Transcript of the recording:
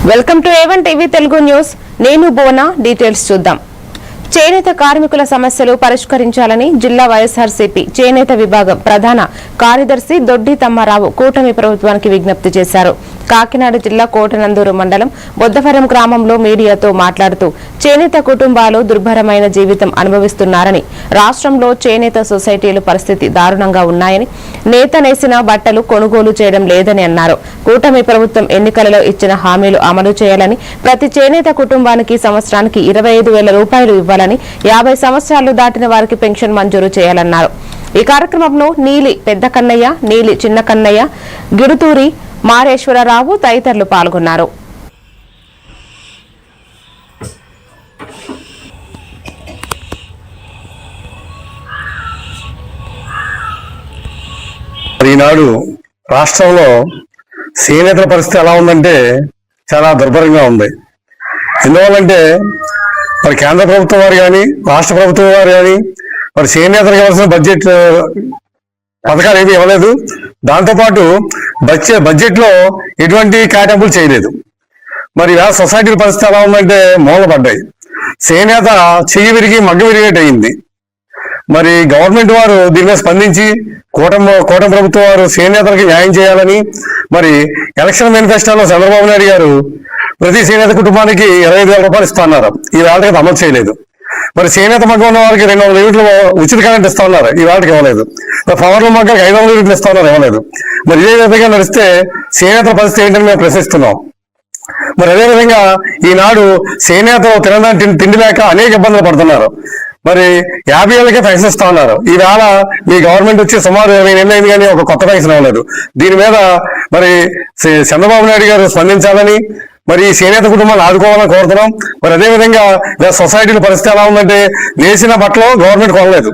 Welcome to A1 TV Telugu news. నేను బోనా. Details చూద్దాం. చేనేత కార్మికుల సమస్యలు పరిష్కరించాలని జిల్లా వైఎస్ఆర్సీపీ చేనేత విభాగం ప్రధాన కార్యదర్శి దొడ్డి తమ్మారావు కూటమి ప్రభుత్వానికి విజ్ఞప్తి చేశారు. కాకినాడ జిల్లా కోటనందూరు మండలం బొద్దవరం గ్రామంలో మీడియాతో మాట్లాడుతూ చేనేత కుటుంబాలు దుర్భరమైన జీవితం అనుభవిస్తున్నారని, రాష్ట్రంలో చేనేత సొసైటీలు పరిస్థితి దారుణంగా ఉన్నాయని, నేత నేసిన బట్టలు కొనుగోలు చేయడం లేదని అన్నారు. కూటమి ప్రభుత్వం ఎన్నికలలో ఇచ్చిన హామీలు అమలు చేయాలని, ప్రతి చేనేత కుటుంబానికి సంవత్సరానికి 25,000 రూపాయలు ఇవ్వాలని, 50 సంవత్సరాలు దాటిన వారికి పెన్షన్ మంజూరు చేయాలన్నారు. ఈ కార్యక్రమంలో నీలి పెద్ద కన్నయ్య, నీలి చిన్న కన్నయ్య, గిడుతూరి మారేశ్వరరావు తదితరులు పాల్గొన్నారు. ఈనాడు రాష్ట్రంలో చేనేతల పరిస్థితి ఎలా ఉందంటే చాలా దుర్భరంగా ఉంది. ఎందువల్లంటే మరి కేంద్ర ప్రభుత్వం వారు కానీ రాష్ట్ర ప్రభుత్వం వారు కానీ మరి చేనేతలకు ఇవ్వాల్సిన బడ్జెట్ పథకాలు ఏమీ ఇవ్వలేదు. దాంతోపాటు బడ్జెట్ లో ఎటువంటి కేటాయింపులు చేయలేదు. మరి ఆ సొసైటీల పరిస్థితి ఎలా ఉందంటే మూలపడ్డాయి. చేనేత చెయ్యి విరిగి మగ్గ విరిగేట్ అయింది. మరి గవర్నమెంట్ వారు దీని మీద స్పందించి కూటమి ప్రభుత్వం వారు చేనేతలకు న్యాయం చేయాలని మరి ఎలక్షన్ మేనిఫెస్టోలో చంద్రబాబు నాయుడు గారు ప్రతి చేనేత కుటుంబానికి 25,000 రూపాయలు ఇస్తున్నారు. ఈ వేళకి అమలు చేయలేదు. మరి చేనేత మగ్గం ఉన్న వారికి 200 యూనిట్లు ఉచిత కరెంట్ ఇస్తా ఉన్నారు. ఈ వేళకి ఇవ్వలేదు. పవర్ల మగ్గకి 500 యూనిట్లు ఇస్తా ఉన్నారు, ఇవ్వలేదు. మరి ఇదే విధంగా నడిస్తే చేనేత పరిస్థితి ఏంటని మేము ప్రశ్నిస్తున్నాం. మరి అదేవిధంగా ఈనాడు చేనేతలు తినడానికి తిండి లేక అనేక ఇబ్బందులు పడుతున్నారు. మరి 50 ఏళ్ళకే పెన్షన్ ఇస్తా ఉన్నారు. ఈవేళ మీ గవర్నమెంట్ వచ్చి సుమారు 20 నెలలు అయింది కానీ ఒక కొత్త పెన్షన్ ఇవ్వలేదు. దీని మీద మరి చంద్రబాబు నాయుడు గారు స్పందించాలని, మరి చేనేత కుటుంబాలు ఆదుకోవాలని కోరుతున్నాం. మరి అదేవిధంగా సొసైటీల పరిస్థితి ఎలా ఉందంటే నేసిన బట్టలు గవర్నమెంట్ కొనలేదు.